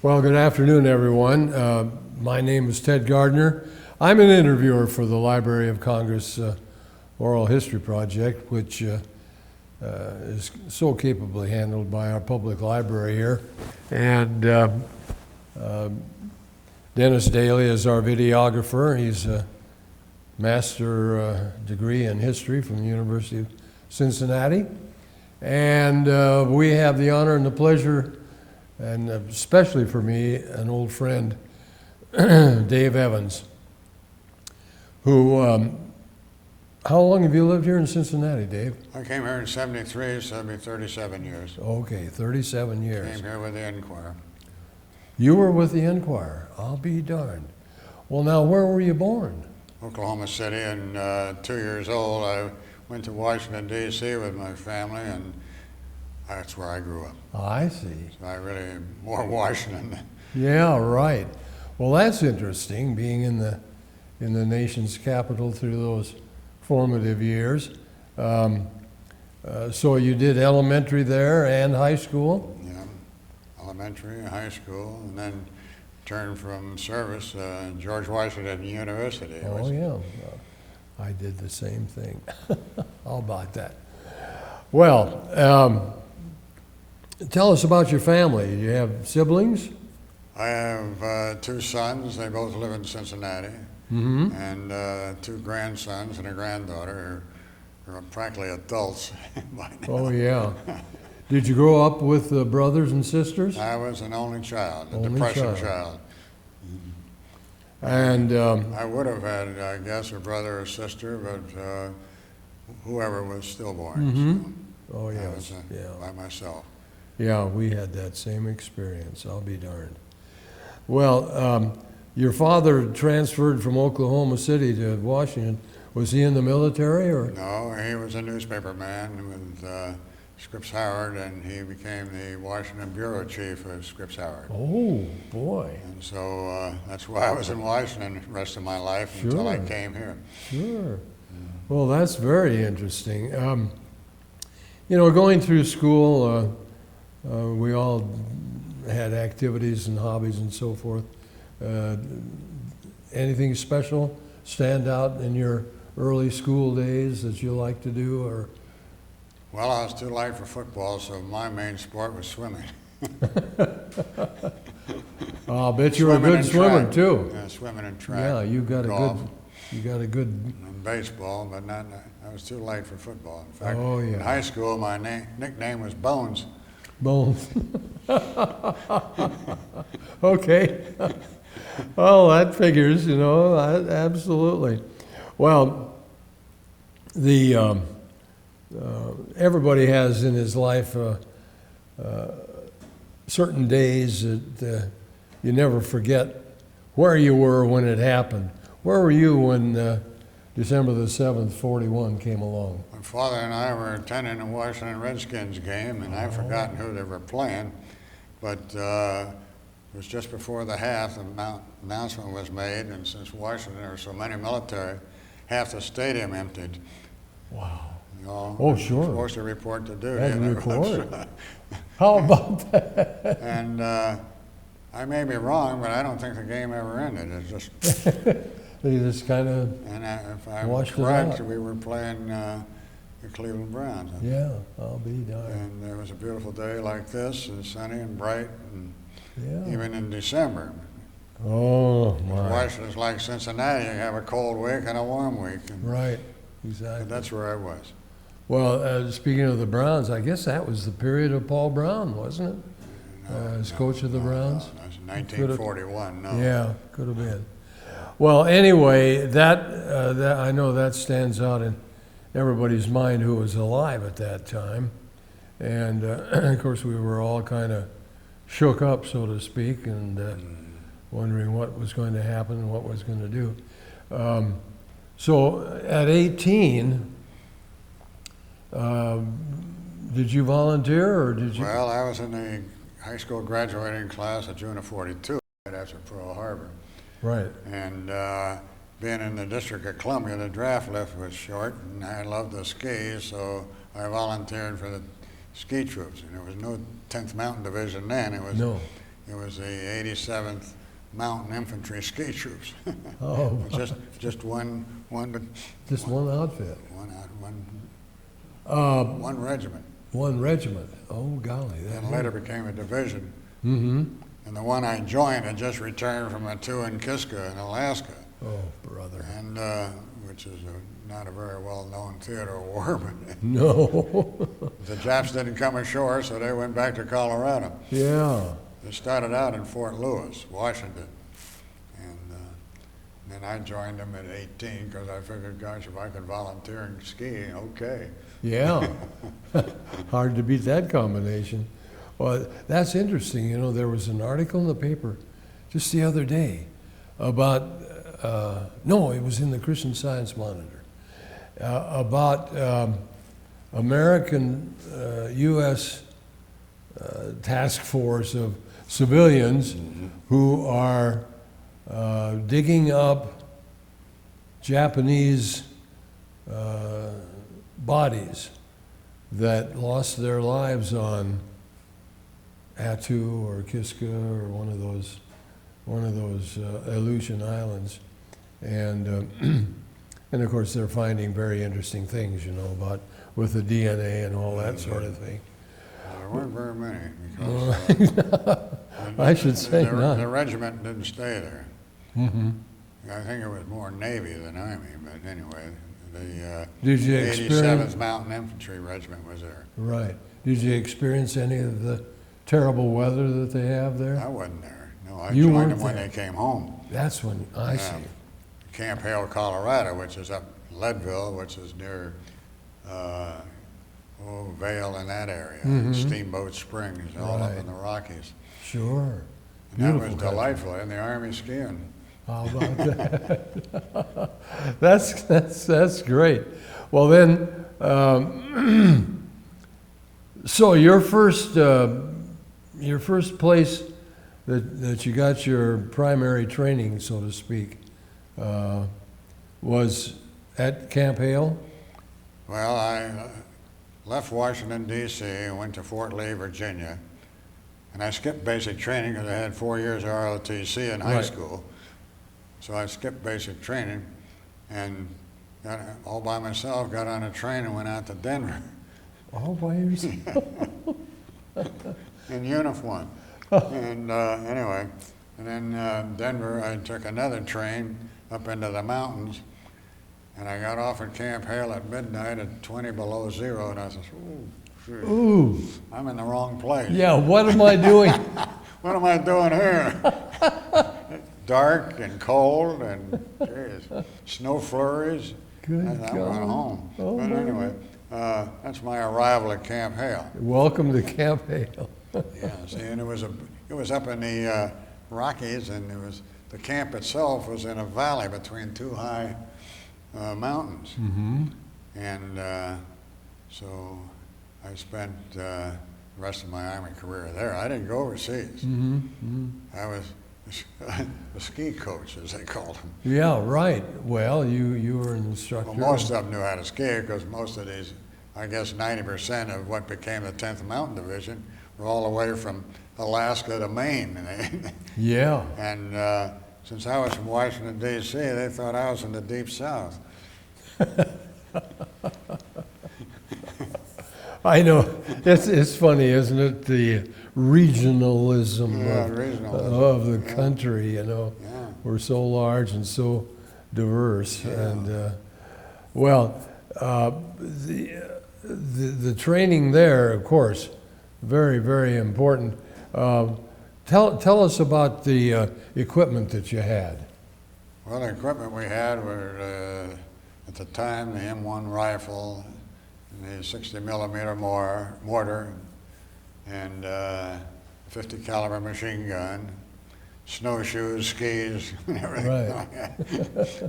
Well, good afternoon, everyone. My name is Ted Gardner. I'm an interviewer for the Library of Congress Oral History Project, which is so capably handled by our public library here. And Dennis Daly is our videographer. He's a master degree in history from the University of Cincinnati. And we have the honor and the pleasure, and especially for me, an old friend, Dave Evans, who, how long have you lived here in Cincinnati, Dave? I came here in '73, so it'll be 37 years. Okay, 37 years. Came here with the Enquirer. You were with the Enquirer. I'll be darned. Well, now, where were you born? Oklahoma City, and 2 years old, I went to Washington, D.C. with my family, and that's where I grew up. I see. So I really more Washington. Yeah, right. Well, that's interesting, being in the nation's capital through those formative years. So you did elementary there and high school? Yeah, elementary, high school, and then turned from service George Washington University. Oh, yeah. I did the same thing. How about that? Well, tell us about your family. Do you have siblings? I have 2 sons. They both live in Cincinnati. Mm-hmm. And 2 grandsons and a granddaughter who are practically adults by now. Oh, yeah. Did you grow up with brothers and sisters? I was an only child, a Only depression child. child. And I would have had, I guess, a brother or sister, but whoever was stillborn. Mm-hmm. Oh, I yes. was Yeah. by myself. Yeah, we had that same experience. I'll be darned. Well, your father transferred from Oklahoma City to Washington. Was he in the military, or? No, he was a newspaper man with Scripps Howard, and he became the Washington bureau chief of Scripps Howard. Oh, boy. And so that's why I was in Washington the rest of my life until I Sure. came here. Sure. Well, that's very interesting. Going through school, we all had activities and hobbies and so forth. Anything special stand out in your early school days that you like to do, or? Well, I was too light for football, so my main sport was swimming. I'll bet you were a good swimmer track. too. Yeah, swimming and track. Yeah, you got golf, a good. and baseball, but not. I was too light for football. In fact, Oh, yeah. in high school, my nickname was Bones. Bones. Okay. Well, that figures, absolutely. Well, everybody has in his life certain days that you never forget where you were when it happened. Where were you when December the 7th, 41 came along? My father and I were attending a Washington Redskins game, and I've forgotten who they were playing, but it was just before the half. The announcement was made, and since Washington there were so many military, half the stadium emptied. Wow. Oh, sure. Supposed to report to duty. Had to and report. How about that? And I may be wrong, but I don't think the game ever ended. It just. They just kind of. And if I'm Washed it correct, out. we were playing the Cleveland Browns. Yeah, I'll be darned. And it was a beautiful day like this, and sunny and bright, and Yeah. even in December. Oh, my. Washington's like Cincinnati. You have a cold week and a warm week. And Right, exactly. that's where I was. Well, speaking of the Browns, I guess that was the period of Paul Brown, wasn't it? As coach of the Browns? No, that's 1941, no. Yeah, could have been. Well, anyway, that I know that stands out in everybody's mind who was alive at that time. And, of course, we were all kind of shook up, so to speak, and wondering what was going to happen and what was going to do. So at 18, did you volunteer, or did you? Well, I was in the high school graduating class of June of '42, right after Pearl Harbor. Right. And being in the District of Columbia, the draft lift was short, and I loved to ski, so I volunteered for the ski troops. And there was no 10th Mountain Division then. It was No. It was the 87th Mountain Infantry Ski Troops. Oh, just one just one outfit. One regiment. One regiment. Oh, golly. And later became a division. Mm-hmm. And the one I joined had just returned from a tour in Kiska in Alaska. Oh, brother. And which is not a very well-known theater of war, but No. the Japs didn't come ashore, so they went back to Colorado. Yeah. They started out in Fort Lewis, Washington, and then I joined them at 18 because I figured, gosh, if I could volunteer and ski, okay. Yeah. Hard to beat that combination. Well, that's interesting. You know, there was an article in the paper just the other day about, no, it was in the Christian Science Monitor, about American U.S. Task force of civilians who are digging up Japanese bodies that lost their lives on Attu or Kiska or one of those Aleutian islands, and and of course they're finding very interesting things, you know, about with the DNA and all that sort of thing. There weren't very many because I should say the none. regiment didn't stay there. Mm-hmm. I think it was more Navy than Army, but anyway, the Did you 87th Mountain Infantry Regiment was there. Right. Did you experience any of the terrible weather that they have there? I wasn't there. No, I You joined weren't them when there. they came home. That's when I Yeah. see. Camp Hale, Colorado, which is up Leadville, which is near Vail in that area, Mhm. Steamboat Springs, all up Right. in the Rockies. Sure. And that was Beautiful delightful, in the Army skiing. How about that? That's great. Well then, so your first place that you got your primary training, so to speak, was at Camp Hale? Well, I left Washington, D.C., and went to Fort Lee, Virginia. And I skipped basic training because I had 4 years of ROTC in high Right. school. So I skipped basic training and got all by myself, got on a train and went out to Denver All by yourself? in uniform. And anyway, and then Denver, I took another train up into the mountains, and I got off at Camp Hale at midnight at 20 below zero, and I said, ooh, shoot, Ooh, I'm in the wrong place. yeah, what am I doing? What am I doing here? Dark and cold and, geez, snow flurries. Good I God. went home. Oh, But my. anyway, that's my arrival at Camp Hale. Welcome to Camp Hale. Yeah, see, and it was up in the Rockies, and the camp itself was in a valley between two high mountains. Mm-hmm. And so I spent the rest of my Army career there. I didn't go overseas. Mm-hmm. Mm-hmm. I was a ski coach, as they called him. Yeah, right. Well, you were an instructor. Well, most of them knew how to ski because most of these, I guess 90% of what became the 10th Mountain Division were all the way from Alaska to Maine. Yeah. And since I was from Washington, D.C., they thought I was in the Deep South. I know. It's funny, isn't it? The regionalism, Yeah, of, regionalism. of the Yeah. country, you know. Yeah. We're so large and so diverse. Yeah. And, well, the training there, of course, very, very important. Tell us about the equipment that you had. Well, the equipment we had were, at the time, the M1 rifle, and the 60 millimeter mortar, and 50 caliber machine gun, snowshoes, skis, and everything.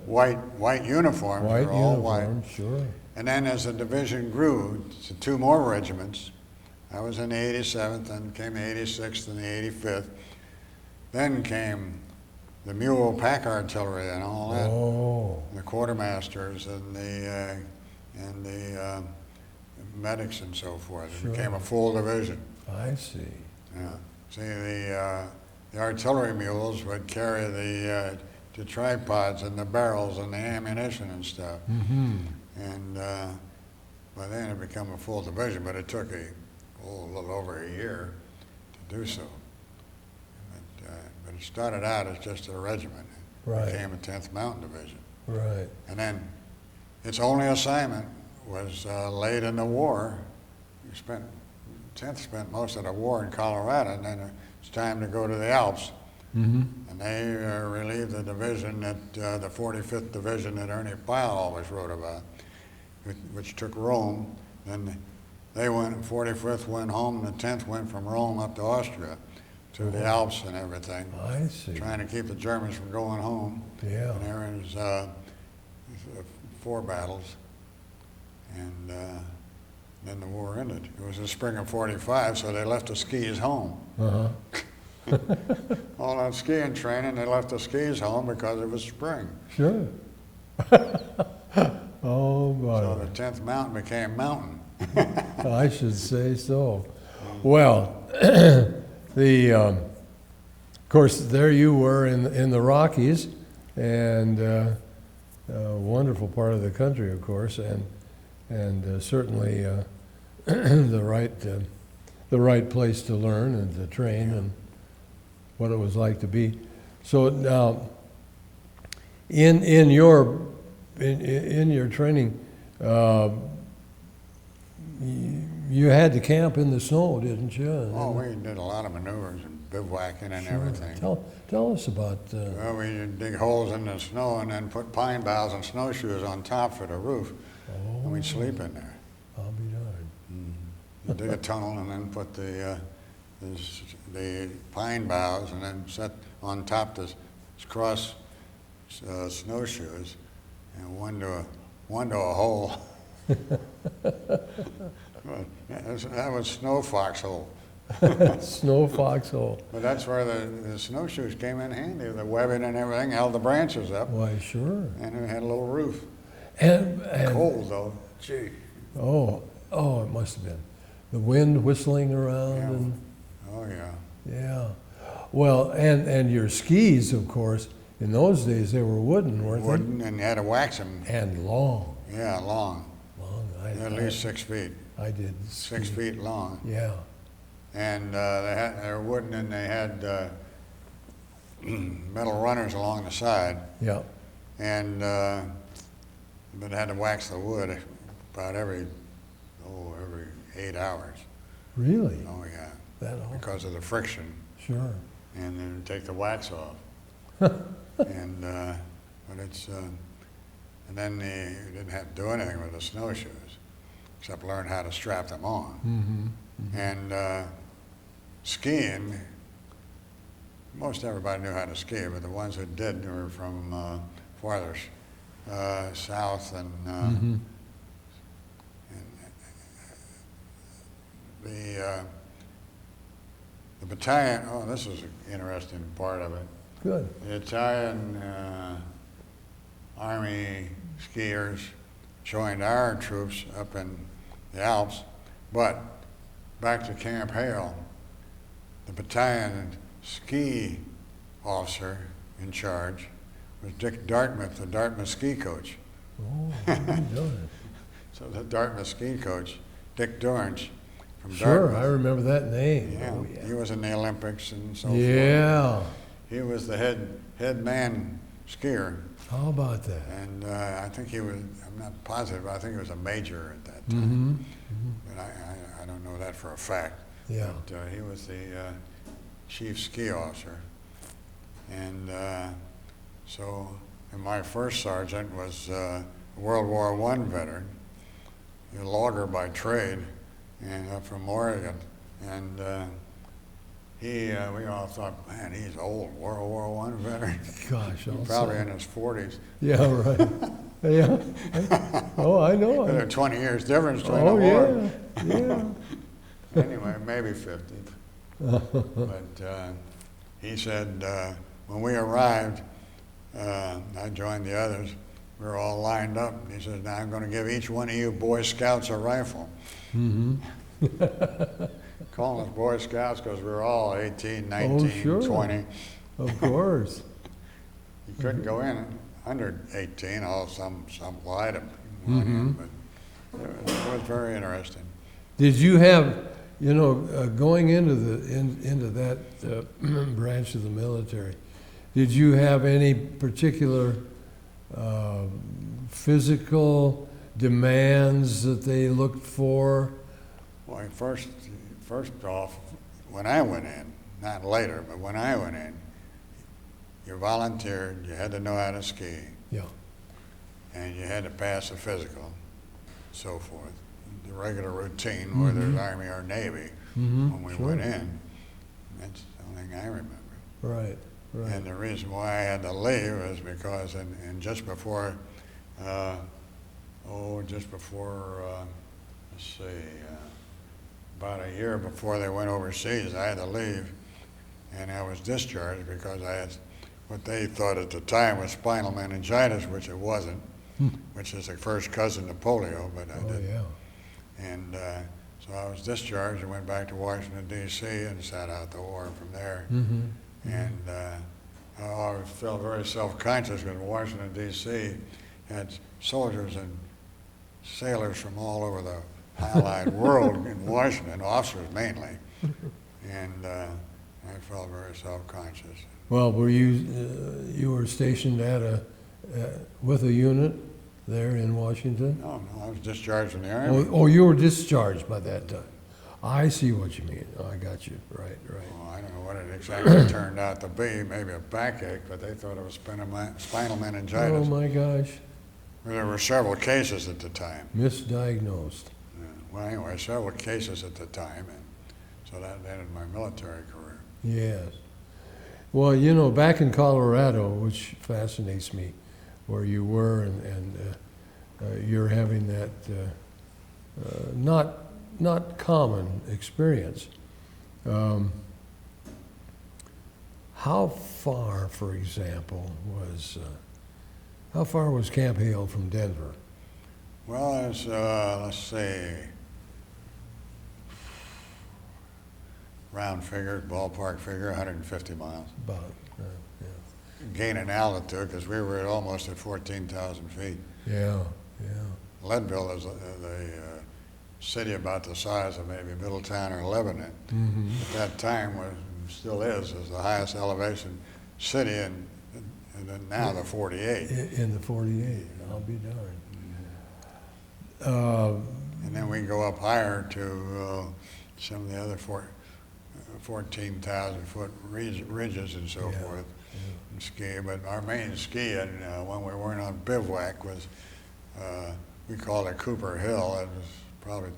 White uniforms, White they're all uniform, white. sure. And then as the division grew to 2 more regiments, I was in the 87th, then came the 86th and the 85th. Then came the mule pack artillery and all that. Oh, The quartermasters and the medics and so forth. It Sure. became a full division. I see. Yeah. See, the artillery mules would carry the tripods and the barrels and the ammunition and stuff. And by then it had become a full division, but it took a little over a year to do so. But it started out as just a regiment. It Right. became a 10th Mountain Division. Right. And then its only assignment was late in the war. 10th spent most of the war in Colorado, and then it's time to go to the Alps. And they relieved the division that the 45th Division that Ernie Pyle always wrote about, which took Rome. Then they went, 45th went home, and the 10th went from Rome up to Austria, to the Alps and everything, I see. trying to keep the Germans from going home. Yeah. And there was 4 battles, and then the war ended. It was the spring of '45, so they left the skis home. All that skiing training, they left the skis home because it was spring. Sure. Oh, So my. the 10th Mountain became mountain. I should say so. Well, of course, there you were in the Rockies, and a wonderful part of the country, of course, and certainly the right place to learn and to train, and what it was like to be. So now, in your training, you had to camp in the snow, didn't you? Oh, we did a lot of maneuvers and bivouacking and everything. Tell us about. Well, we dig holes in the snow and then put pine boughs and snowshoes on top for the roof, and we'd sleep in there. I'll be darned. You dig a tunnel and then put the pine boughs and then set on top the cross snowshoes and one to a hole. That was Snow Foxhole. Snow foxhole. But that's where the snowshoes came in handy. The webbing and everything held the branches up, Why, sure. and it had a little roof. And Cold though. Gee. oh, it must have been the wind whistling around, Yeah. and Oh yeah. yeah. Well, and your skis, of course, in those days they were wooden, weren't Wooden, and you had to wax them. they? And long. Yeah, long. At least 6 feet. I did 6 ski. feet long. Yeah. And they were wooden, and they had metal runners along the side, Yeah. and but had to wax the wood about every 8 hours. Really? Oh yeah, That all? because of the friction, Sure. and then take the wax off. And but it's and then you didn't have to do anything with the snowshoes except learn how to strap them on. And skiing, most everybody knew how to ski, but the ones that did were from farther south, and the battalion. Oh, this is an interesting part of it. Good. The Italian Army skiers joined our troops up in the Alps, but back to Camp Hale, the battalion ski officer in charge was Dick Dartmouth, the Dartmouth ski coach. Oh, you done So the Dartmouth ski coach, Dick Dorrance from it. Sure, Dartmouth. I remember that name. Yeah, Oh, he was in the Olympics and so forth. Yeah. He was the head man skier. How about that? And I think he was, I'm not positive, but I think he was a major at that time. But I don't know that for a fact. Yeah. But he was the chief ski officer. And and my first sergeant was a World War I veteran, a logger by trade, and from Oregon. And we all thought, man, he's old, World War I veteran. Gosh, He's probably in his 40s. Yeah, right. Yeah. Oh, I know. There are 20 years difference between Oh, the war. yeah. Anyway, maybe 50. But he said, when we arrived, I joined the others, we were all lined up. He said, now I'm going to give each one of you Boy Scouts a rifle. Of calling us Boy Scouts because we were all 18, 19, sure. 20. Of course. You couldn't go in under 18, some lied them, but it was very interesting. Did you have, going into into that branch of the military, did you have any particular physical demands that they looked for? Well, first off, when I went in, not later, but when I went in, you volunteered, you had to know how to ski, Yeah. and you had to pass a physical, so forth. The regular routine, whether it's Army or Navy, when we went in. That's the only thing I remember. Right, right. And the reason why I had to leave was because just before, let's see, about a year before they went overseas, I had to leave, and I was discharged because I had what they thought at the time was spinal meningitis, which it wasn't, which is the first cousin to polio, but I didn't. Yeah. And so I was discharged and went back to Washington, D.C. and sat out the war from there. And I always felt very self-conscious because Washington, D.C. had soldiers and sailors from all over the Allied world in Washington, officers mainly. And I felt very self-conscious. Well, were you were stationed with a unit there in Washington? No, I was discharged from the Army. Oh, you were discharged by that time. I see what you mean. Oh, I got you. Right. Well, I don't know what it exactly turned out to be, maybe a backache, but they thought it was spinal meningitis. Oh my gosh. There were several cases at the time. Misdiagnosed. Well, anyway, several cases at the time, and so that ended my military career. Yes. Well, back in Colorado, which fascinates me, where you were, and you're having that not common experience. How far, for example, how far was Camp Hale from Denver? Well, it's let's see, round figure, ballpark figure, 150 miles. About, Gain in altitude because we were almost at 14,000 feet. yeah. Leadville is the city about the size of maybe Middletown or Lebanon. At that time, still is the highest elevation city in now the 48. In the 48, I'll be darned. And then we go up higher to some of the other 14,000-foot ridges and so forth and ski. But our main skiing when we weren't on bivouac was, we called it Cooper Hill. It was probably,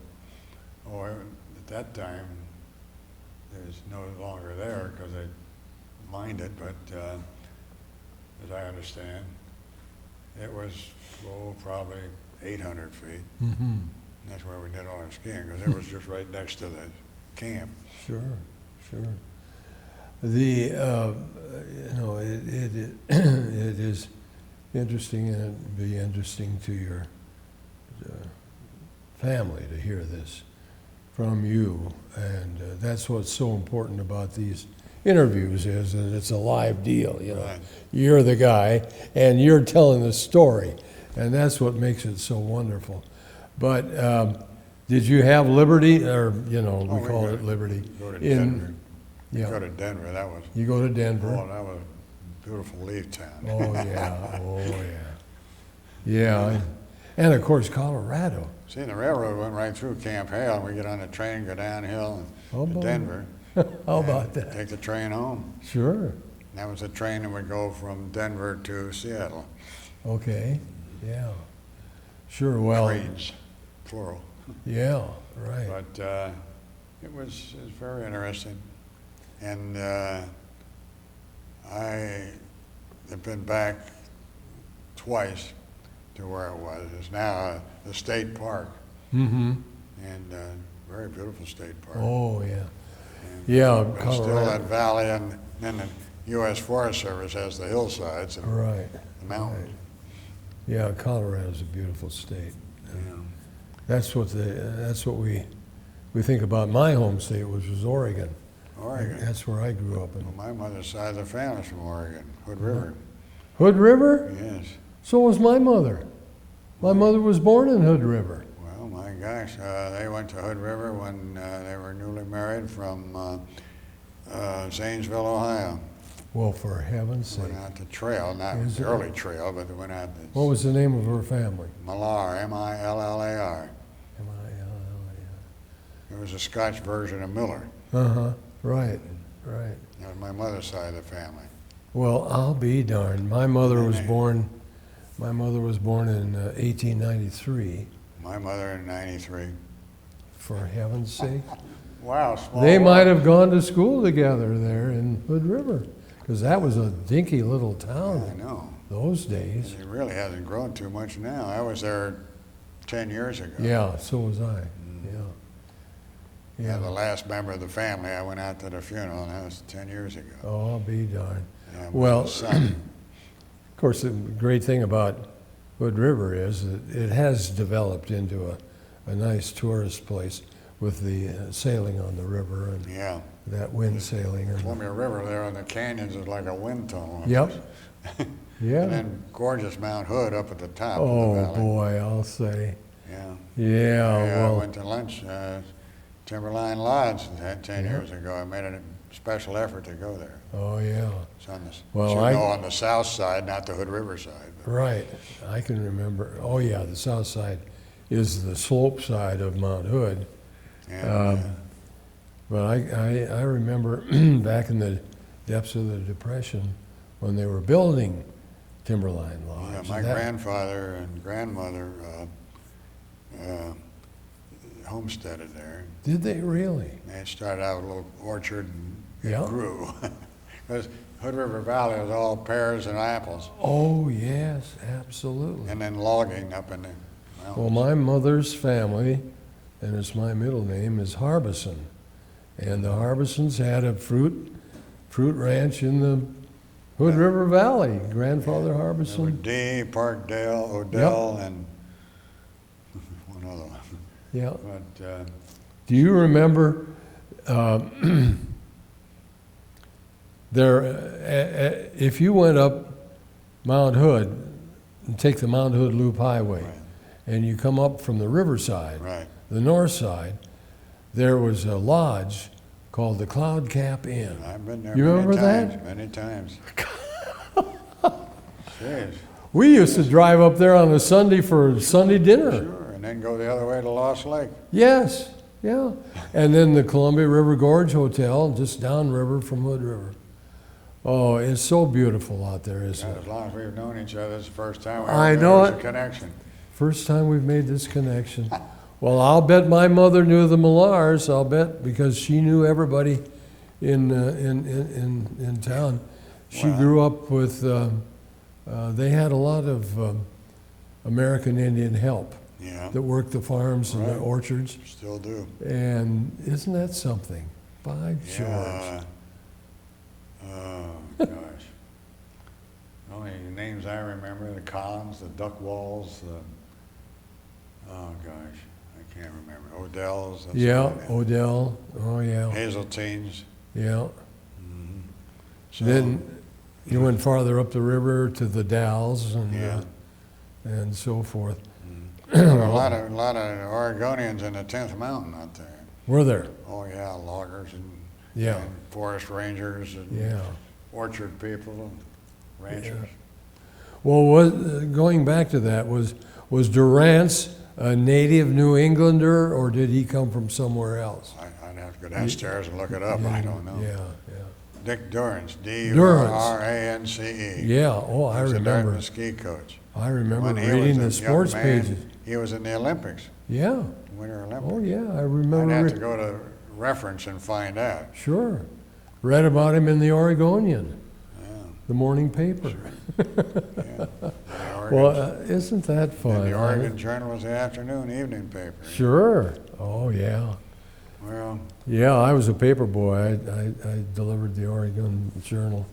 at that time, it was no longer there because they mined it, but as I understand, it was probably 800 feet. That's where we did all our skiing because it was just right next to the camp. Sure. The it is interesting, and it'd be interesting to your family to hear this from you, and that's what's so important about these interviews is that it's a live deal. Right. You're the guy, and you're telling the story, and that's what makes it so wonderful. But did you have Liberty, or we call it Liberty? Go to Denver. Yeah. Go to Denver. That was. You go to Denver. Oh, that was a beautiful leaf town. Oh yeah. Yeah, and of course Colorado. See, the railroad went right through Camp Hale, and we get on the train, go downhill to Denver. How about that? Take the train home. Sure. And that was the train that would go from Denver to Seattle. Okay. Yeah. Sure. Well. Trains, plural. Yeah. Right. But it was very interesting, and I have been back twice to where it was. It's now the state park, and very beautiful state park. Oh yeah. And, Yeah. but Colorado. still that valley, and then the U.S. Forest Service has the hillsides and Right. the mountains. Right. Yeah. Colorado's a beautiful state. Yeah. That's what we we think about my home state, which was Oregon. Oregon. That's where I grew up in. Well, my mother's side of the family's from Oregon, Hood River. Hood River? Yes. So was my mother. My mother was born in Hood River. Well, my gosh, they went to Hood River when they were newly married from Zanesville, Ohio. Well, for heaven's sake. Went out the trail, not Is the it? early trail, but they went out the What was the name of her family? Millar, M-I-L-L-A-R. M-I-L-L-A-R. It was a Scotch version of Miller. Uh-huh, right, right. That was my mother's side of the family. Well, I'll be darned. My mother was born in 1893, My mother in 93. for heaven's sake. Wow, small They might world. have gone to school together there in Hood River, because that was a dinky little I town know. those days. It really hasn't grown too much now. I was there 10 years ago. Yeah, so was I, yeah. Yeah, the Yeah, last member of the family, I went out to the funeral, and that was 10 years ago. oh, I'll be darned. Yeah, my Well, son. Of course, the great thing about Hood River is that it has developed into a nice tourist place with the sailing on the river and Yeah. that wind sailing. And, Columbia River there in the canyons is like a wind tunnel. yep, And yeah. then gorgeous Mount Hood up at the top of the Oh, valley. boy, I'll say. Yeah. Yeah, I well, went to lunch, Timberline Lodge 10 Yeah. years ago. I made a special effort to go there. oh, yeah. It's on the, Well, should I- know, on the south side, not the Hood River side. But Right, I can remember. Oh, yeah, the south side is the slope side of Mount Hood. and, But I remember back in the depths of the Depression when they were building Timberline Lodge. yeah, my That- grandfather and grandmother homesteaded there. Did they really? They started out with a little orchard and it Yeah. grew. Because Hood River Valley was all pears and apples, Oh, yes, absolutely. and then logging up in the mountains. Well, my mother's family, and it's my middle name, is Harbison. And the Harbisons had a fruit ranch in the Hood River Valley. Grandfather There were Harbison. D, Parkdale, Odell, and one other one. Yeah. But Do you remember there, if you went up Mount Hood and take the Mount Hood Loop Highway, Right. and you come up from the riverside, right, the north side, there was a lodge called the Cloud Cap Inn. I've been there You many remember times. that? Many times. Jeez, We used to drive up there on a Sunday for Sunday dinner. sure, and then go the other way to Lost Lake. Yes, yeah. And then the Columbia River Gorge Hotel, just downriver from Hood River. Oh, it's so beautiful out there, isn't God, it? as long as we've known each other, it's the first time we I ever know there's it. a connection. First time we've made this connection. Well, I'll bet my mother knew the Millars. I'll bet because she knew everybody in town. She Wow. grew up with. They had a lot of American Indian help Yeah, that worked the farms and the Right. orchards. still do. And isn't that something? By George. Yeah. Oh, gosh. Only names I remember, the Collins, the Duckwalls, oh, gosh, I can't remember. Odell's. that's Yeah, about it. Odell. Oh yeah, Hazeltine's. yeah. So, Then you went farther up the river to the Dalles and Yeah. and so forth. there were a lot of Oregonians in the 10th Mountain out there. Were there? Oh, yeah, loggers and, Yeah. and forest rangers and Yeah. orchard people and ranchers. Well, going back to that, was Durrance a native New Englander, or did he come from somewhere else? I'd have to go downstairs and look it up. I don't know. Yeah, Dick Durrance, D-U-R-R-A-N-C-E. yeah. Oh, I He was a remember. Dartmouth ski coach. I remember When he reading the was a young sports man, pages. He was in the Olympics, Yeah. Winter Olympics. Oh, yeah. I I'd remember. have to go to reference and find out. Sure. Read about him in the Oregonian, Yeah, the morning paper. yeah. The Oregon, Well, isn't that and fun? the Oregon Journal was the afternoon evening paper. Sure. Oh, yeah. Well, Yeah, I was a paper boy. I delivered the Oregon Journal.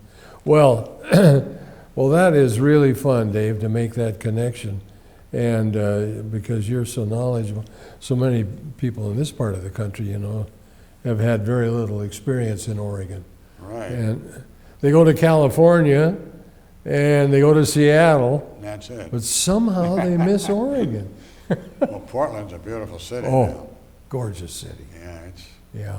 Well, well, that is really fun, Dave, to make that connection. And because you're so knowledgeable, so many people in this part of the country, have had very little experience in Oregon. Right. And they go to California and they go to Seattle, That's it. but somehow they miss Oregon. Well, Portland's a beautiful city now. Oh, gorgeous city. Yeah, it's, Yeah.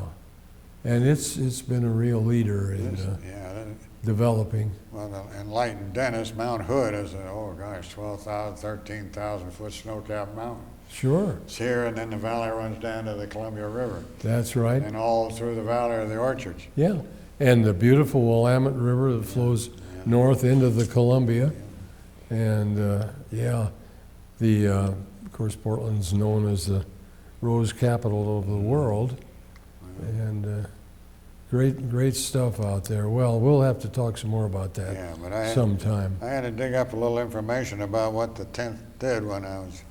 And it's been a real leader in yeah. developing. Well, the enlightened Dennis, Mount Hood is 12,000, 13,000 foot snow-capped mountain. Sure. It's here, and then the valley runs down to the Columbia River, That's right. and all through the valley are the orchards. Yeah. And the beautiful Willamette River that flows north into the Columbia. And of course, Portland's known as the rose capital of the world. And great stuff out there. Well, we'll have to talk some more about that Yeah, but sometime. I had to dig up a little information about what the 10th did when I was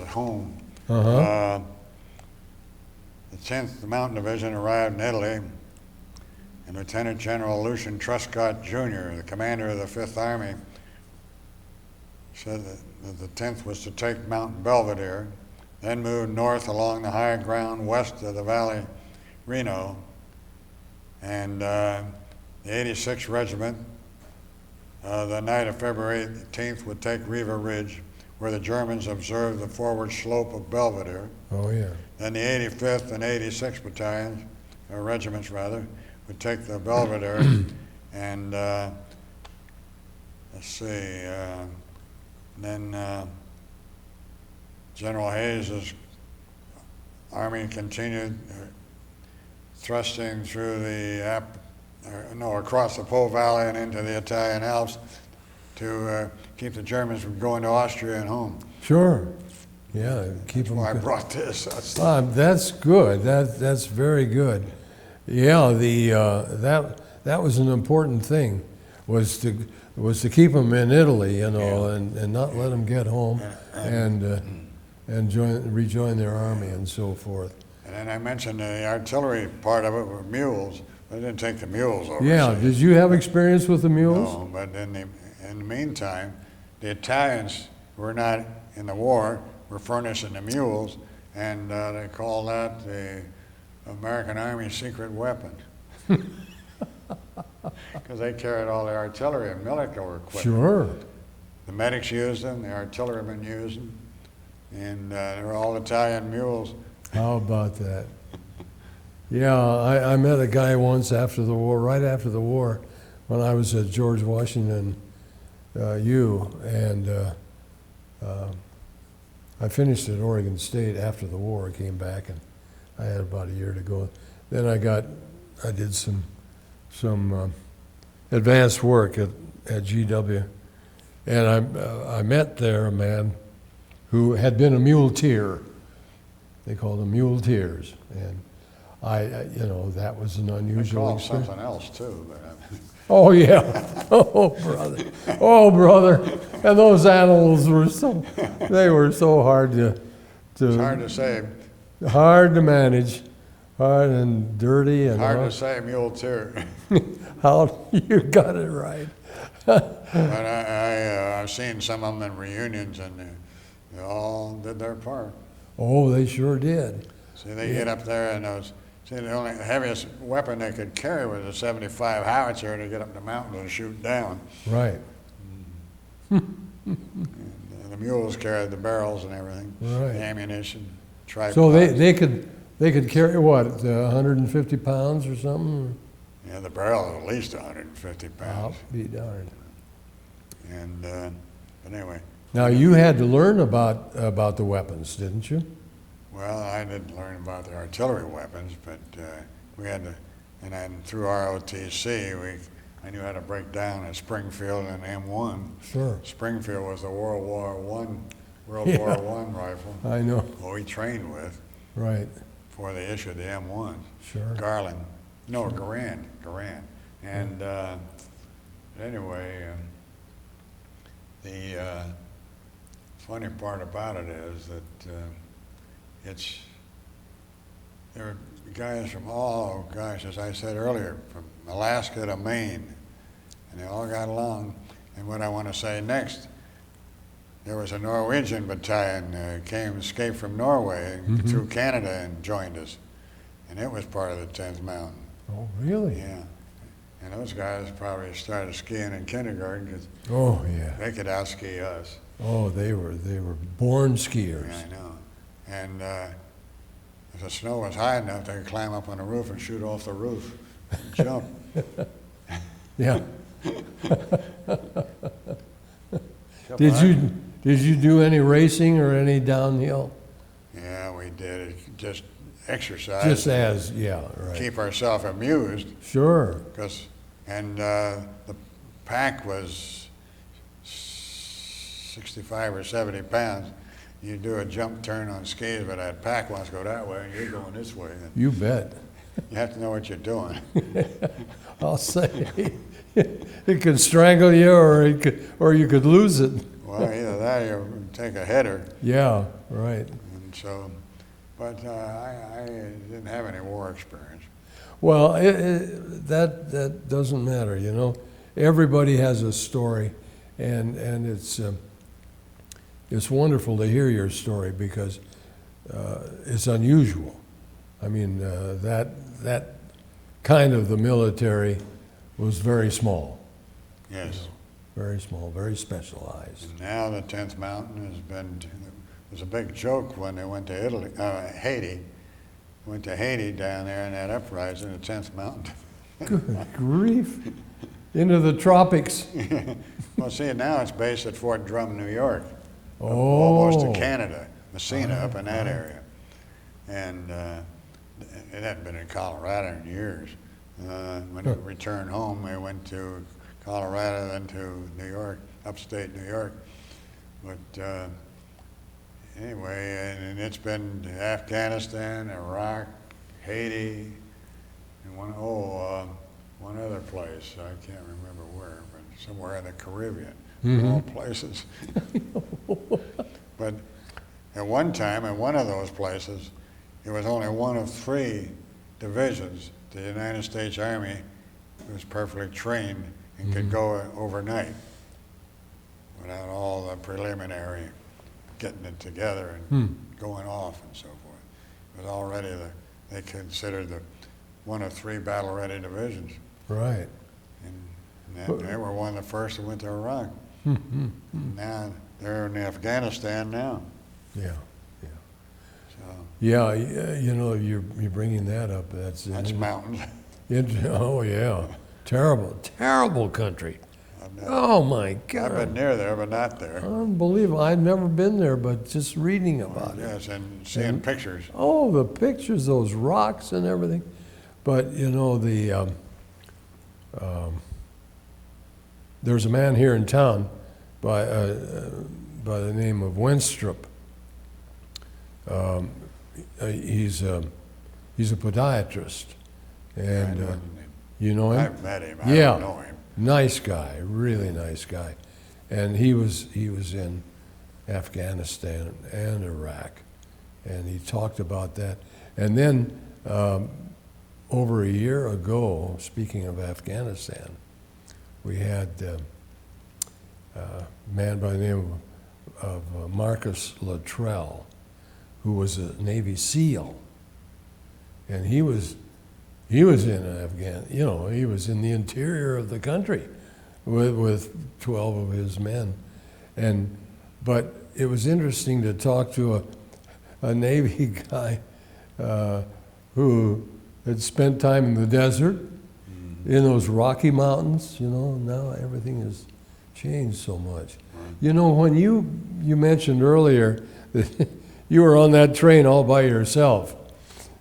home. Uh-huh. The 10th Mountain Division arrived in Italy, and Lieutenant General Lucian Truscott Jr., the commander of the 5th Army, said that the 10th was to take Mount Belvedere, then move north along the high ground west of the Valley Reno, and the 86th Regiment, the night of February 18th, would take Riva Ridge, where the Germans observed the forward slope of Belvedere. Oh, yeah. Then the 85th and 86th battalions, or regiments rather, would take the Belvedere, and then General Hayes' army continued thrusting through across the Po Valley and into the Italian Alps to keep the Germans from going to Austria and home. Sure. Yeah, keep them. Well, I brought this. That's good. That's very good. Yeah, that was an important thing, was to keep them in Italy, and not let them get home and rejoin their army and so forth. And then I mentioned the artillery part of it were mules. They didn't take the mules over. Yeah, did you have experience with the mules? No, but in the meantime, the Italians who were not in the war were furnishing the mules, and they call that the American Army secret weapon. Because they carried all the artillery and military equipment. Sure. The medics used them, the artillerymen used them, and they were all Italian mules. How about that? Yeah, I met a guy once after the war, right after the war, when I was at George Washington U, and I finished at Oregon State after the war. I came back, and I had about a year to go. Then I did some advanced work at GW, and I met there a man who had been a muleteer. They called them muleteers, and that was an They unusual call experience. something else too, but Oh yeah, oh brother, and those animals were so hard to it's hard to say. hard to manage, hard and dirty, and Hard to say muleteer. how you got it right. But I've seen some of them in reunions, and they all did their part. Oh, they sure did. See, they get up there, and the only heaviest weapon they could carry was a 75 howitzer to get up the mountain and shoot down. Right. And the mules carried the barrels and everything, Right. the ammunition, tripods. So they could carry what, 150 pounds or something? Yeah, the barrel is at least 150 I'll pounds. be darned. And but anyway. Now you had to learn about the weapons, didn't you? Well, I didn't learn about the artillery weapons, but we had to, and then through ROTC, I knew how to break down a Springfield and M1. Sure. Springfield was the World War Yeah. I rifle. I know. Well, we trained with Right. before they issued the M1. Sure. Garand. And anyway, the funny part about it is that there are guys from as I said earlier, from Alaska to Maine, and they all got along. And what I want to say next there was a Norwegian battalion escaped from Norway through Canada and joined us, and it was part of the 10th Mountain. Oh, really? Yeah, and those guys probably started skiing in kindergarten because Oh, yeah. they could outski us. Oh, they were born skiers. Yeah, I know. And if the snow was high enough, they could climb up on the roof and shoot off the roof and jump. Yeah. Did you do any racing or any downhill? Yeah, we did. Just exercise. Just as, yeah, right. Keep ourselves amused. Sure. And the pack was 65 or 70 pounds. You do a jump turn on skis, but that pack wants to go that way, and you're going this way. And You bet. you have to know what you're doing. I'll say it could strangle you, or you could lose it. Well, either that or you take a header. Yeah, right. And so, but I didn't have any war experience. Well, that doesn't matter, you know. Everybody has a story, and it's wonderful to hear your story because it's unusual. I mean, that kind of the military was very small. Yes. You know, very small, very specialized. And now the 10th Mountain has been, it was a big joke when they went to Italy, Haiti. Went to Haiti down there in that uprising, the 10th Mountain. Good grief. Into the tropics. Well, see, now it's based at Fort Drum, New York. Oh. Almost to Canada, Messina, up in that area. And it hadn't been in Colorado in years. When they returned home, they went to Colorado, then to New York, upstate New York. But anyway, and it's been Afghanistan, Iraq, Haiti, and one other place. I can't remember where, but somewhere in the Caribbean, all places. But at one time, in one of those places, it was only one of 3 divisions. The United States Army was perfectly trained and could go overnight without all the preliminary getting it together and going off and so forth. It was already they considered one of 3 battle-ready divisions. Right. And they were one of the first that went to Iraq. Now they're in Afghanistan now. Yeah. So Yeah, you know, you're bringing that up. That's mountains. Oh yeah, terrible country. Oh my God! I've been near there, but not there. Unbelievable. I've never been there, but just reading about it. Yes, and seeing pictures. Oh, the pictures, those rocks and everything. But you know, there's a man here in town by the name of Wenstrup. He's a podiatrist, and you know him? I've met him. I Yeah. don't know him. Nice guy, really nice guy, and he was in Afghanistan and Iraq, and he talked about that. And then over a year ago, speaking of Afghanistan, we had a man by the name of Marcus Luttrell, who was a Navy SEAL, and he was in Afghan, you know, he was in the interior of the country with 12 of his men, but it was interesting to talk to a Navy guy who had spent time in the desert, in those Rocky Mountains. You know, now everything has changed so much. You know, when you mentioned earlier that you were on that train all by yourself,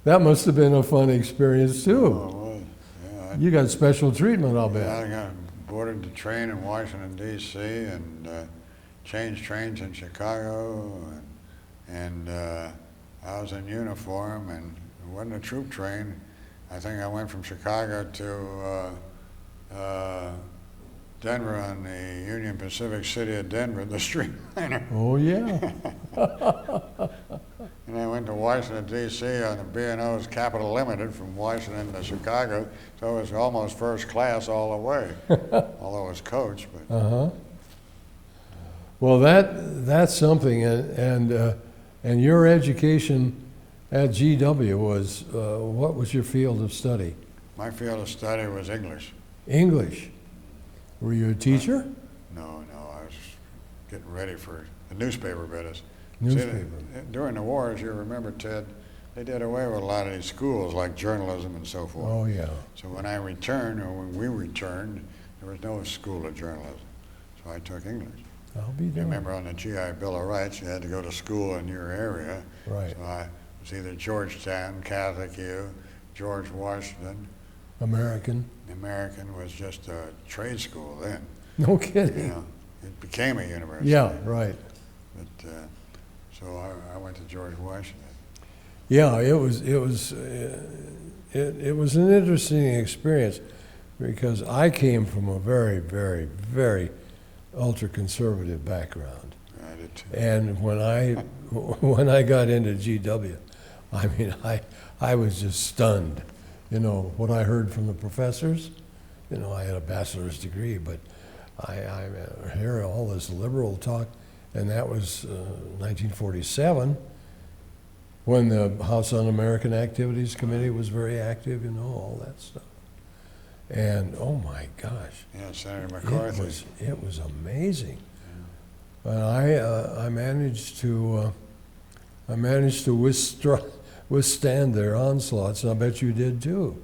that must have been a fun experience too. Oh, it was. Yeah, You got special treatment, I'll I bet. got boarded the train in Washington, D.C., and changed trains in Chicago, and I was in uniform, and it wasn't a troop train. I think I went from Chicago to Denver on the Union Pacific City of Denver, the streamliner. Oh yeah. And I went to Washington, D.C. on the B&O's Capital Limited from Washington to Chicago, so it was almost first class all the way, although it was coach. But Uh-huh. Well, that's something, and your education at GW was, what was your field of study? My field of study was English. English. Were you a teacher? No, I was getting ready for the newspaper business. Newspaper. See, during the war, as you remember, Ted, they did away with a lot of these schools like journalism and so forth. Oh, yeah. So when I returned, or when we returned, there was no school of journalism. So I took English. I'll be You damned. remember on the GI Bill of Rights, you had to go to school in your area. Right. So I was either Georgetown, Catholic U, George Washington. American. American was just a trade school then. No You kidding. know, it became a university. Yeah, right. But so I went to George Washington. Yeah, it was an interesting experience because I came from a very, very, very ultra-conservative background. I did too. And when I got into GW, I mean, I was just stunned. You know, what I heard from the professors, you know, I had a bachelor's degree, but I hear all this liberal talk, and that was 1947, when the House Un-American Activities Committee was very active, you know, all that stuff. And, oh my gosh. Yeah, Senator McCarthy. It was amazing. And I managed to withstand their onslaughts, and I bet you did too.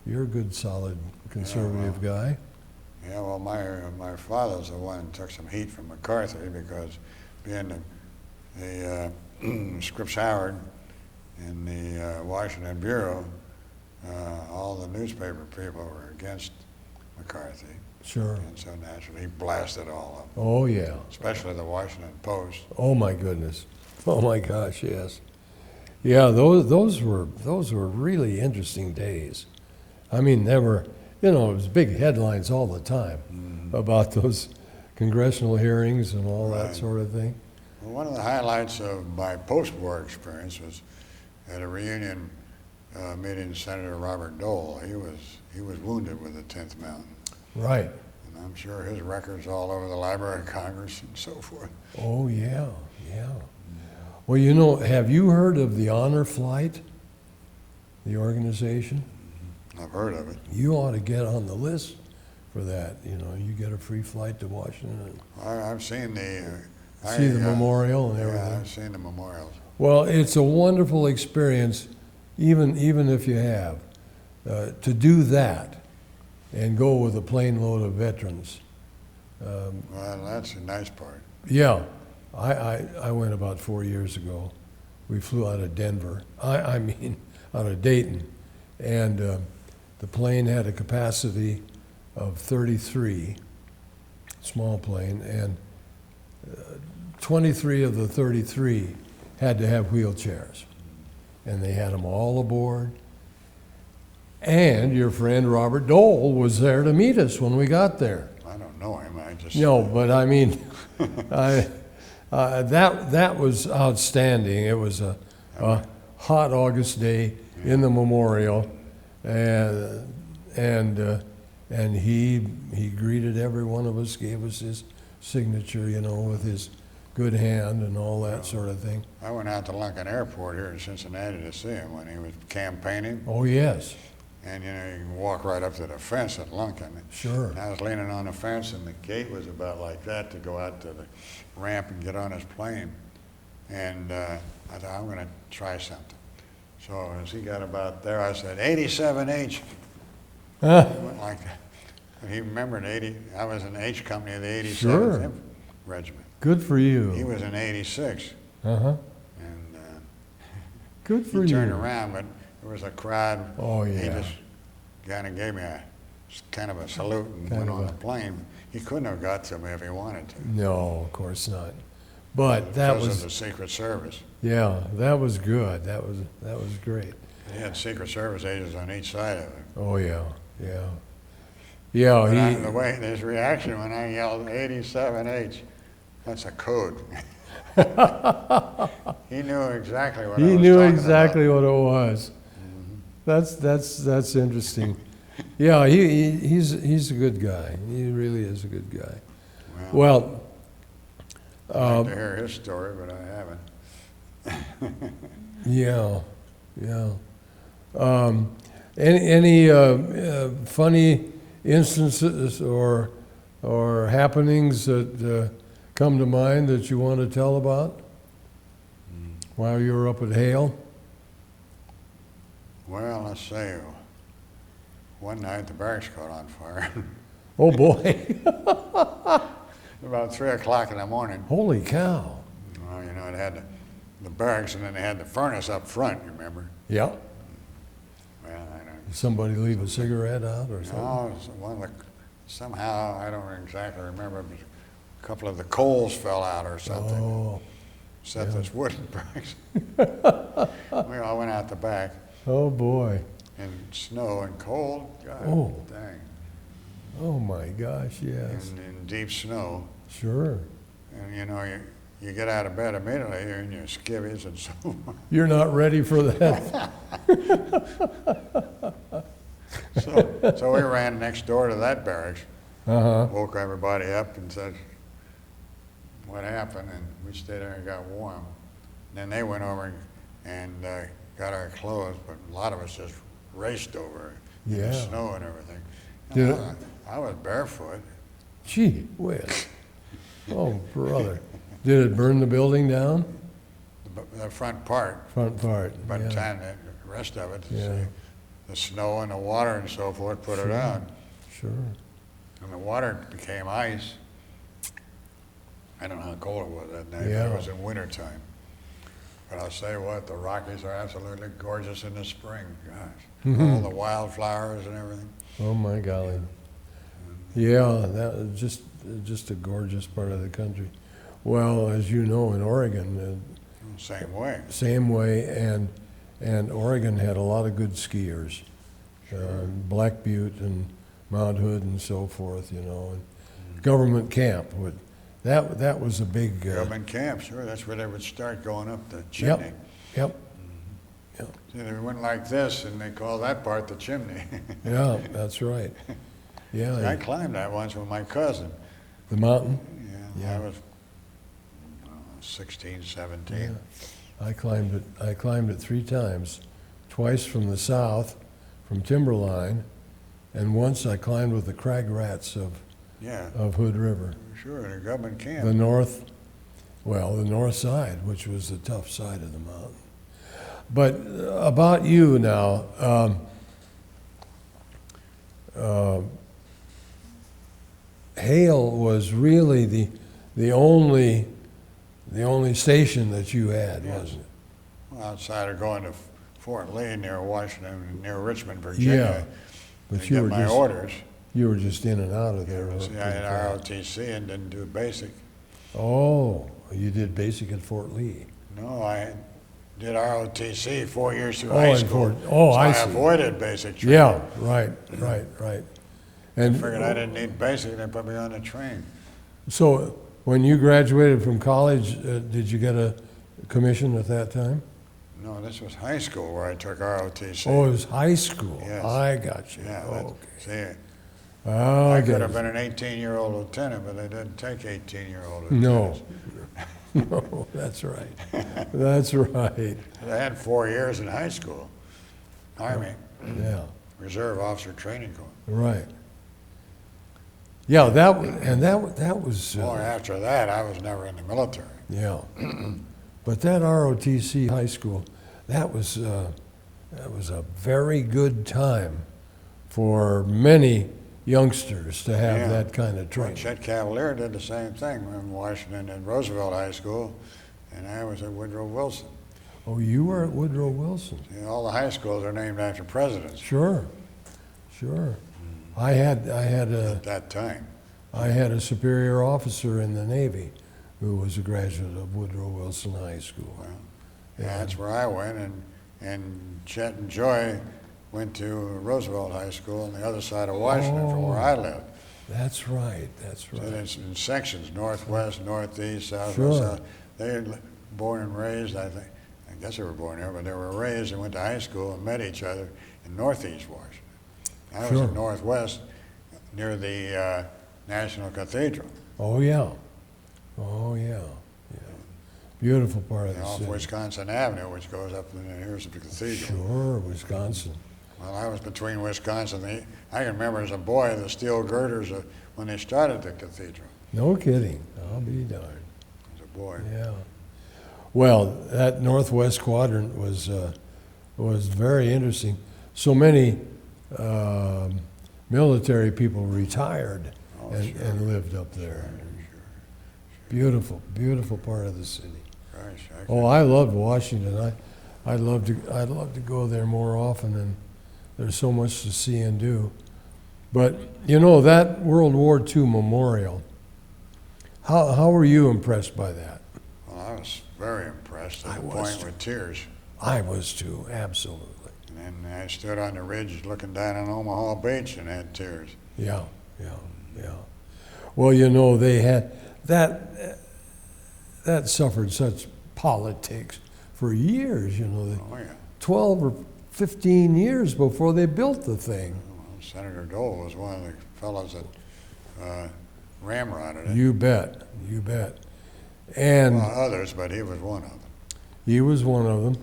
You're a good, solid conservative guy. Yeah, well, my father's the one who took some heat from McCarthy because being the Scripps Howard in the Washington Bureau, all the newspaper people were against McCarthy. Sure. And so naturally he blasted all of them, Oh, yeah. especially the Washington Post. Oh, my goodness. Oh, my gosh, yes. Yeah, those were really interesting days. I mean, there were, you know, it was big headlines all the time about those congressional hearings and all that Right. sort of thing. Well, one of the highlights of my post-war experience was at a reunion meeting Senator Robert Dole. He was wounded with the 10th Mountain, Right. and I'm sure his record's all over the Library of Congress and so forth. Oh, yeah, yeah. Well, you know, have you heard of the Honor Flight, the organization? I've heard of it. You ought to get on the list for that. You know, you get a free flight to Washington I've seen and see the memorial and Yeah, everything. I've seen the memorials. Well, it's a wonderful experience, even if you have, to do that and go with a plane load of veterans. Well, that's a nice part. Yeah, I went about 4 years ago. We flew out of Denver. I mean, out of Dayton, and the plane had a capacity of 33, small plane, and 23 of the 33 had to have wheelchairs, and they had them all aboard. And your friend Robert Dole was there to meet us when we got there. I don't know him. I just No, but I mean, that was outstanding. It was a hot August day in the memorial, and he greeted every one of us, gave us his signature, you know, with his good hand and all that sort of thing. I went out to Lincoln Airport here in Cincinnati to see him when he was campaigning. Oh, yes, And, you know, you can walk right up to the fence at Lincoln. sure. And I was leaning on the fence, and the gate was about like that to go out to the ramp and get on his plane. And I thought, I'm going to try something. So as he got about there, I said, 87H. He went like that. And he remembered I was in the H Company of the 87th Sure. Regiment. Good for He you. was in 86. Uh-huh. And Good for he turned you. around, but there was a crowd. Oh, He yeah. just kind of gave me a kind of a salute and Kind went of on a- the plane. He couldn't have got to me if he wanted to. No, of course not. But that Because was, of the Secret Service. yeah, that was good. That was great. He had Secret Service agents on each side of him. Oh, yeah, yeah. Yeah, But the way his reaction when I yelled 87H, that's a code. He knew exactly what I was he knew talking exactly about. what it was. That's interesting. Yeah, he's a good guy. He really is a good guy. Well, I'd like to hear his story, but I haven't. Yeah, yeah. Any funny instances or happenings that come to mind that you want to tell about while you were up at Hale? Well, let's see. One night the barracks caught on fire. Oh boy! About 3 o'clock in the morning. Holy cow! Well, you know, it had the barracks, and then they had the furnace up front, you remember? Yeah. Well, I don't. Did somebody leave a cigarette out or something? No, it was one of the, somehow, I don't exactly remember, but a couple of the coals fell out or something. Oh, Set yeah. this wooden barracks. We all went out the back oh boy! in snow and cold. God Oh. dang. Oh my gosh! Yes, In deep snow. sure. And you know, you get out of bed immediately, you're in your skivvies and so on. You're not ready for that. So we ran next door to that barracks, Uh-huh. woke everybody up and said, what happened? And we stayed there and got warm. Then they went over and got our clothes, but a lot of us just raced over in Yeah. the snow and everything. Did And it- I was barefoot. Gee whiz. Oh, brother. Did it burn the building down? The front part, Front part, by the yeah. time the rest of it, Yeah. the snow and the water and so forth put it out. Sure. And the water became ice. I don't know how cold it was that night, but Yeah. it was in wintertime. But I'll say what, the Rockies are absolutely gorgeous in the spring, gosh. All the wildflowers and everything. Oh, my golly. Yeah, that was just a gorgeous part of the country. Well, as you know, in Oregon, Same way. same way, and Oregon had a lot of good skiers. Black Butte and Mount Hood and so forth, you know, and government camp would, that was a big. Government camp, sure, that's where they would start going up the chimney. Yep. See, they went like this, and they called that part the chimney. Yeah, that's right. I Yeah, climbed that once with my cousin. the mountain. Yeah, Yeah. I was 16, 17. Yeah. I climbed it 3 times, twice from the south, from Timberline, and once I climbed with the crag rats Yeah, of Hood River. sure, in a government camp. The north side, which was the tough side of the mountain. But about you now, Hale was really the only station that you had, Yes. wasn't it? Well, outside of going to Fort Lee near Washington, near Richmond, Yeah, Virginia, but to you get were my just orders. you were just in and out of there. See, I had ROTC and didn't do basic. Oh, you did basic at Fort Lee. No, I did ROTC 4 years through Oh, high in school. Fort- oh, so I I see. avoided basic training. Yeah, right. And Figured I didn't need basic, they put me on the train. so when you graduated from college, did you get a commission at that time? No, this was high school where I took ROTC. Oh, it was high school. Yes. I got you. Yeah, Oh, see, oh, I I could get have it. been an 18-year-old lieutenant, but they didn't take 18-year-old No. lieutenants. No, that's right. That's right. I had 4 years in high school, Army, Yeah, Reserve Officer Training Corps. right. Yeah, that was. Well, after that, I was never in the military. Yeah, but that ROTC high school, that was a very good time for many youngsters to have Yeah. that kind of Well, training. Chet Cavalier did the same thing in Washington and Roosevelt High School, and I was at Woodrow Wilson. Oh, you were at Woodrow Wilson. See, all the high schools are named after presidents Sure. I had at that time. a superior officer in the Navy who was a graduate of Woodrow Wilson High School. Well, yeah, that's where I went, and Chet and Joy went to Roosevelt High School on the other side of Washington from where I lived. That's right. So it's in sections, northwest, northeast, south, Sure. west, south. They were born and raised, I guess they were born here, but they were raised and went to high school and met each other in northeast Washington. I was Sure. in northwest near the National Cathedral. Oh yeah. Beautiful part of the off city. Wisconsin Avenue, which goes up and here's the cathedral. Sure, Wisconsin. Well, I was between Wisconsin. I can remember as a boy the steel girders when they started the cathedral. No kidding. I'll be darned. As a boy. Yeah. Well, that northwest quadrant was very interesting. So many military people retired and lived up there. Beautiful, beautiful part of the city. Gosh, Oh, I loved Washington. I'd love to go there more often, and there's so much to see and do. But you know, that World War II memorial, how were you impressed by that? Well, I was very impressed to I the was point too. with tears. I was too, absolutely. And then I stood on the ridge looking down on Omaha Beach and had tears. Yeah. Well, you know, they had that suffered such politics for years, you know, Oh, yeah. 12 or 15 years before they built the thing. Well, Senator Dole was one of the fellows that ramrodded it. You bet. And Well, others, but he was one of them. he was one of them.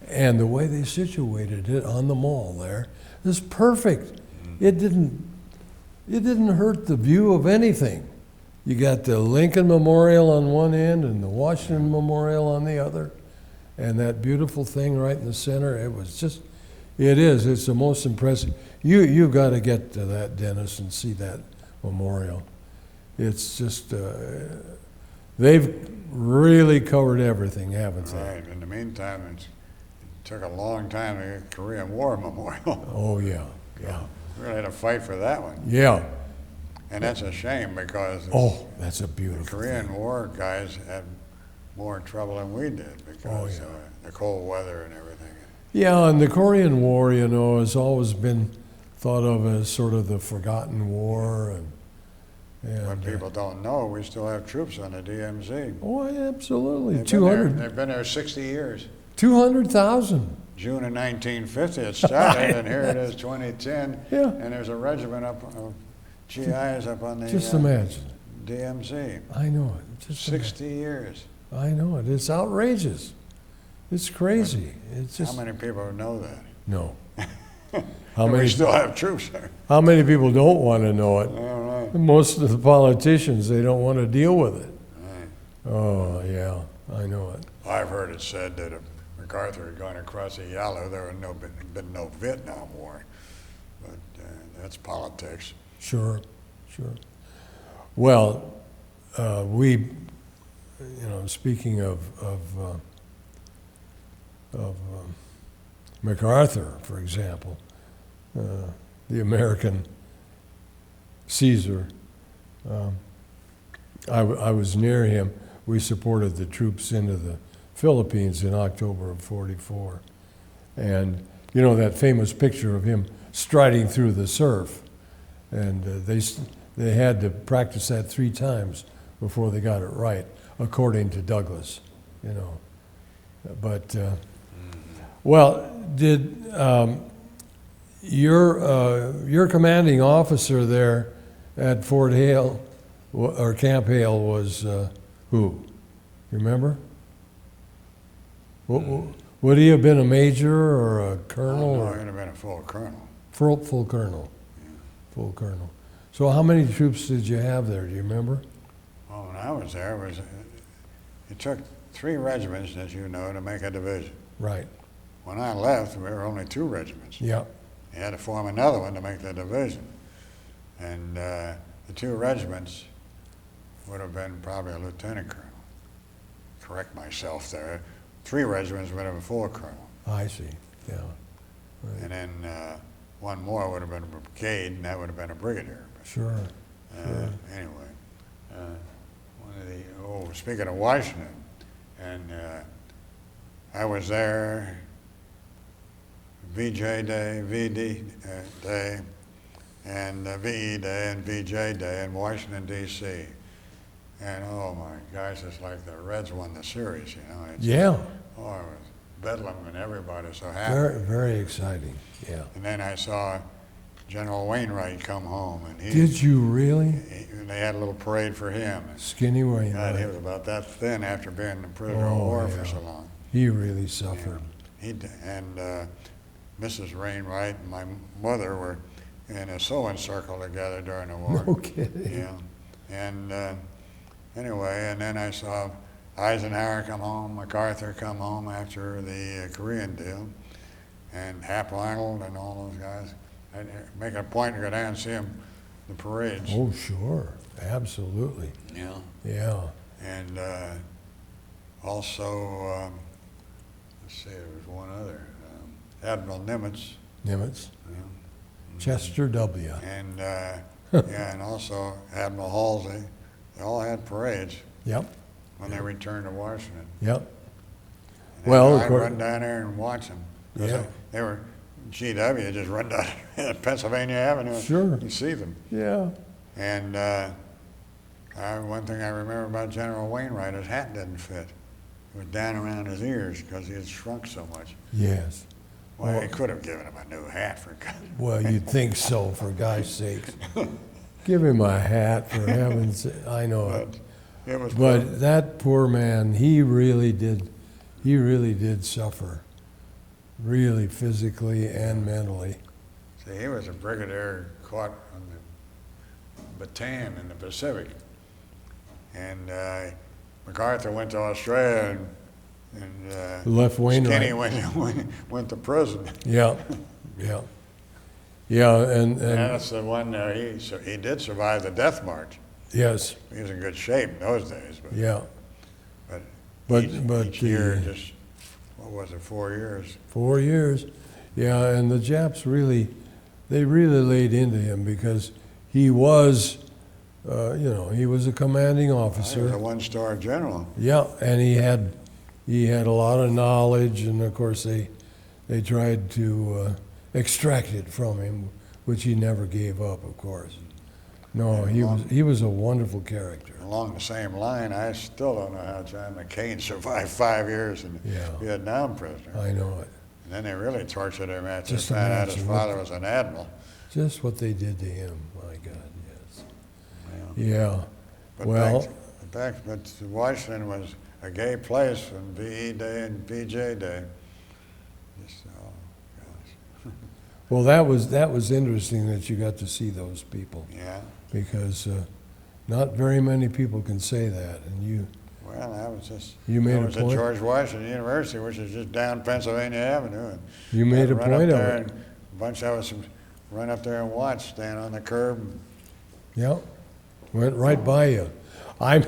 And the way they situated it on the mall there is perfect. It didn't hurt the view of anything. You got the Lincoln Memorial on one end and the Washington Memorial on the other, and that beautiful thing right in the center. It's the most impressive. You've got to get to that, Dennis, and see that memorial. It's just, they've really covered everything, haven't they? Right. In the meantime, it took a long time to get Korean War Memorial. Oh, yeah. We really had to fight for that one. Yeah. And that's a shame because Oh, that's a the beautiful Korean thing. War guys had more trouble than we did because yeah. the cold weather and everything. Yeah, and the Korean War, you know, has always been thought of as sort of the forgotten war. And What people don't know, we still have troops on the DMZ. oh, absolutely. They've been there 60 years. 200,000. June of 1950 it started, and here it is 2010. Yeah. And there's a regiment of GIs up on the Just imagine. DMZ. I know it. Just 60 years. I know it. It's outrageous. It's crazy. It's just How many people know that? no. And we still have troops there. How many people don't want to know it? All right. Most of the politicians, they don't want to deal with it. Right. Oh, yeah, I know it. I've heard it said that if MacArthur had gone across the Yalu, there would been no Vietnam War. But that's politics. Sure. Well, speaking of MacArthur, for example, the American Caesar, I was near him. We supported the troops into the Philippines in October of '44. And, you know, that famous picture of him striding through the surf. And they had to practice that 3 times before they got it right, according to Douglas, you know. But, well, did your commanding officer there at Fort Hale, or Camp Hale, was who? You remember? Would he have been a major or a colonel? No, or he'd have been a full colonel. full colonel? Full colonel. So how many troops did you have there? Do you remember? Well, when I was there, it took 3 regiments, as you know, to make a division. Right. When I left, we were only 2 regiments. Yeah. You had to form another one to make the division. And the 2 regiments would have been probably a lieutenant colonel. Correct myself there. 3 regiments would have been a full colonel. I see. Yeah. And then 1 more would have been a brigade, and that would have been a brigadier. Sure. Anyway, speaking of Washington, and I was there VJ Day, VD Day, and VE Day and VJ Day in Washington, D.C. And oh my gosh, it's like the Reds won the series, you know. Yeah. Oh, it was bedlam and everybody was so happy. Very, very exciting. Yeah. And then I saw General Wainwright come home, and Did you really? they had a little parade for him. Skinny Wayne. God, he Right. was about that thin after being a prisoner of Oh, war yeah. for so long. He really suffered. And Mrs. Wainwright and my mother were in a sewing circle together during the war. No kidding. Yeah. And anyway, and then I saw Eisenhower come home, MacArthur come home after the Korean deal, and Hap Arnold and all those guys. I'd make a point to go down and see them, the parades. Oh, sure. Absolutely. Yeah. Yeah. And also, let's see, there was one other, Admiral Nimitz. Nimitz. Yeah. Chester W. And yeah, and also Admiral Halsey. They all had parades Yep. when they returned to Washington. Yep. And Well, of I'd course- run down there and watch them. 'Cause Yeah. they were GW, just run down Pennsylvania Avenue. Sure. You see them. Yeah. And one thing I remember about General Wainwright, his hat didn't fit. It was down around his ears because he had shrunk so much. Yes. Well, Well- he could have given him a new hat for God. Well, you'd think so, for God's sakes. Give him a hat, for heaven's sake. I know it. It was But that poor man, he really did suffer, really physically and mentally. See, he was a brigadier caught on the Bataan in the Pacific. And MacArthur went to Australia and Left Wainwright. Skinny went to prison. Yeah, yeah. Yeah, and That's the one, he did survive the death march. yes, He was in good shape in those days. But, yeah. but, But- each, but each year, the- just, what was it, 4 years? 4 years. Yeah, and the Japs really laid into him because he was, he was a commanding He was officer. a one-star general. Yeah, and he had a lot of knowledge, and of course they tried to extract it from him, which he never gave up, of course. No, he was a wonderful character. Along the same line, I still don't know how John McCain survived 5 years in Yeah. Vietnam prisoner. I know it. And then they really tortured him after they Just found out his imagine father was an admiral. Just what they did to him. My God, yes. Yeah. Yeah. But Well, but Washington was a gay place on VE Day and PJ Day. Just, oh, gosh. well, that was interesting that you got to see those people Yeah. because not very many people can say that, and you. Well, I was just. You made I a was at point? George Washington University, which is just down Pennsylvania Avenue. And You made a I'd run point up of there it. and a bunch of us would run up there and watch, stand on the curb. Yeah, went right by you. I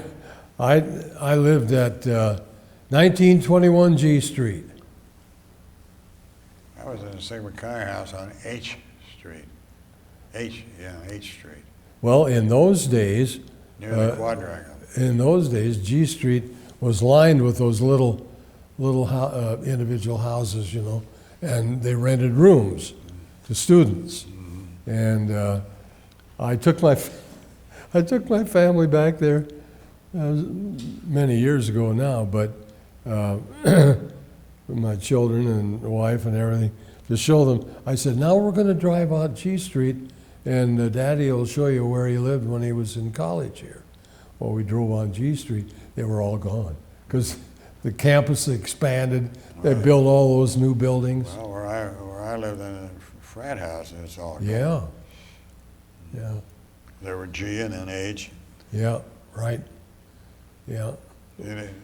lived at 1921 G Street. I was in the Sigma Chi house on H Street. H Street, Well, in those days, near the quadrangle. G Street was lined with those little individual houses, and they rented rooms to students. And I took my family back there many years ago now, but my children and wife and everything, to show them. I said, now we're going to drive out G Street, and Daddy will show you where he lived when he was in college here. Well, we drove on G Street. They were all gone because the campus expanded. They built all those new buildings. Well, where I lived in a frat house, it's all gone. Yeah, yeah, There were G and then H. yeah, right, yeah. And it-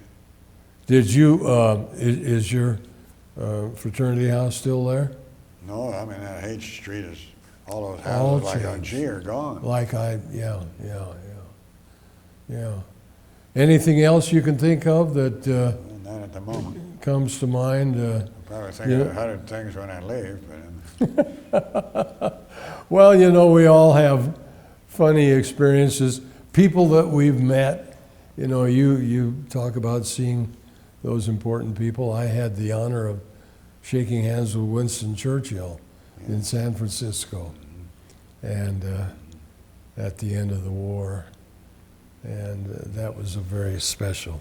Did you, is your fraternity house still there? No, I mean, that H Street is, all those All houses like on changed. G are gone. Yeah. Anything else you can think of that Not at the moment. comes to mind? Probably think Yeah. of 100 things when I leave, but Well, we all have funny experiences. People that we've met, you talk about seeing those important people. I had the honor of shaking hands with Winston Churchill in San Francisco, and at the end of the war, and that was a very special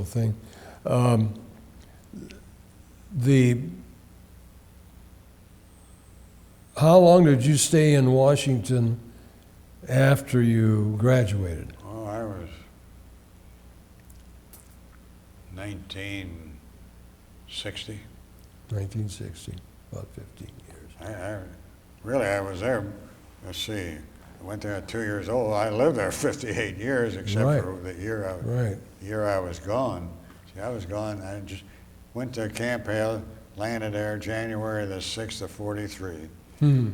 thing. How long did you stay in Washington after you graduated? Oh, I was 1960. 1960, about 15 years. I was there, let's see, I went there at 2 years old. I lived there 58 years, except Right. for the year Right. I was gone. See, I was gone, I just went to Camp Hale, landed there January the 6th of 43. Hmm.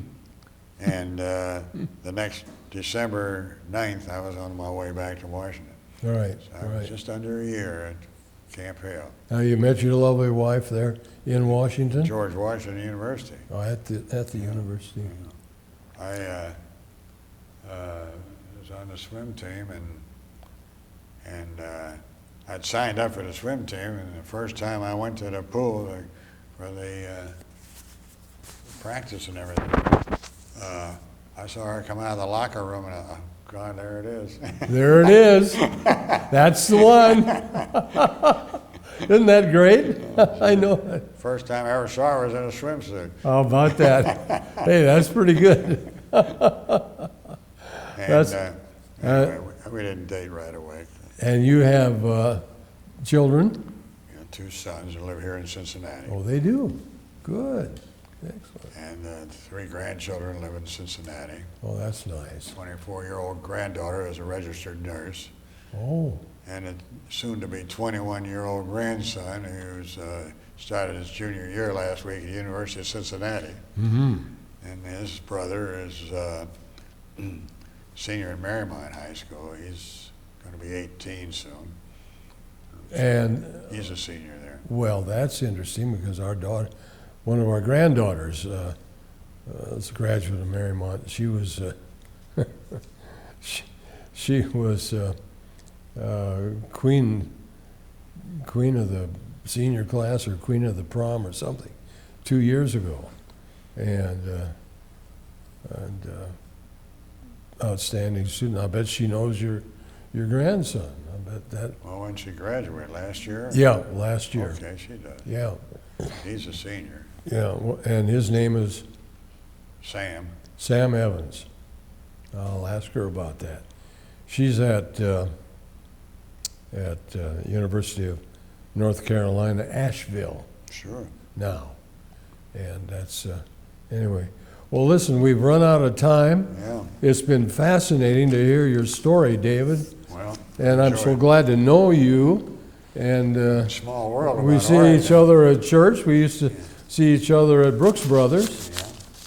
And the next December 9th, I was on my way back to Washington. All right. So All I was right. just under a year at Camp Hale, Now you met your lovely wife there in Washington. George Washington University. Oh, at the university. I was on the swim team, and I'd signed up for the swim team, and the first time I went to the pool for the practice and everything, I saw her come out of the locker room, and God, there it is. There it is. That's the one. Isn't that great? I know. First time I ever saw her was in a swimsuit. How about that? Hey, that's pretty good. And anyway, we didn't date right away. And you have children? You know, 2 sons who live here in Cincinnati. Oh, they do. Good. Excellent. And 3 grandchildren live in Cincinnati. Oh, that's nice. 24-year-old granddaughter is a registered nurse. Oh, And a soon-to-be 21-year-old grandson who's started his junior year last week at the University of Cincinnati. mm-hmm. And his brother is senior at Marymount High School. He's going to be 18 soon. And, He's a senior there. well, that's interesting because our daughter, one of our granddaughters, is a graduate of Marymount. She was, she was queen of the senior class or queen of the prom or something 2 years ago. And outstanding student. I bet she knows your grandson. I bet that. Well, when she graduated last year? Yeah, last year. Okay, she does. Yeah, He's a senior. yeah. And his name is Sam. Sam Evans. I'll ask her about that. She's at University of North Carolina, Asheville Sure. now, and that's anyway. Well, listen, we've run out of time. Yeah. It's been fascinating to hear your story, David, Well, and I'm so enjoy. glad to know you. And Small world. we about see Oregon. each other at church. We used to see each other at Brooks Brothers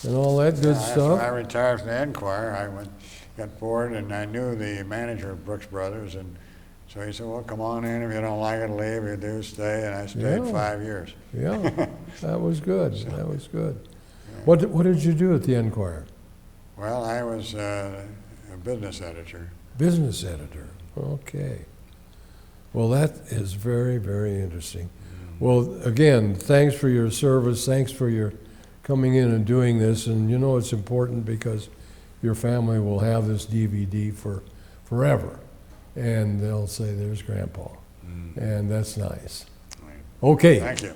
Yeah. and all that good After I stuff. retired from the Enquirer, I got bored, and I knew the manager of Brooks Brothers, and so he said, "Well, come on in. If you don't like it, leave. If you do, stay." And I stayed Yeah. 5 years. Yeah, that was good. That was good. What did you do at the Enquirer? Well, I was a business editor. Business editor. Okay. Well, that is very, very interesting. Well, again, thanks for your service. Thanks for your coming in and doing this. And you know it's important because your family will have this DVD for forever. And they'll say, there's Grandpa. And that's nice. Right. Okay. Thank you.